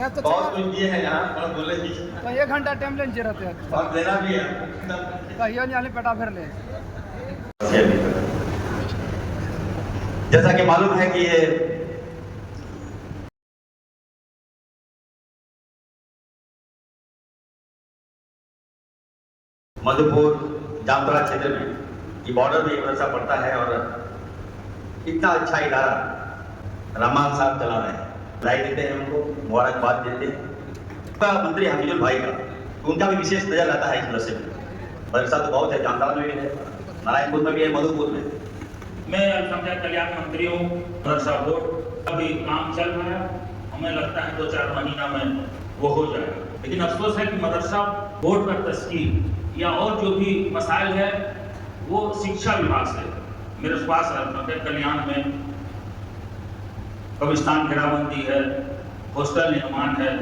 तो बहुत कुछ दिए हैं यहाँ और बोले जी तो 1 घंटा टाइम लेने चाहिए रहते हैं और देना भी है कहियो नहीं आने पेटा फिर ले। जैसा कि मालूम है कि ये मधुपुर जामतड़ा क्षेत्र में ये बॉर्डर में मदरसा पड़ता है और इतना अच्छा इदारा रहमान साहब चला रहे हैं, बधाई देते हैं उनको, मुबारकबाद देते हैं। मंत्री हमीदुल भाई का उनका भी विशेष नजर रहता है इस मदरसे में। मदरसा तो बहुत है, जामतड़ा में भी है, नारायणपुर में भी है, मधुपुर में। मैं अल्पसंख्यक कल्याण मंत्री हूँ। मदरसा बोर्ड का भी काम चल रहा है, हमें लगता है 2-4 महीना में वो हो जाएगा। लेकिन अफसोस है कि मदरसा बोर्ड का तश्कील या और जो भी मसाइल है वो शिक्षा विभाग से। मेरे पास अल्पसंख्यक कल्याण में कब्रिस्तान घेराबंदी है, हॉस्टल निर्माण है,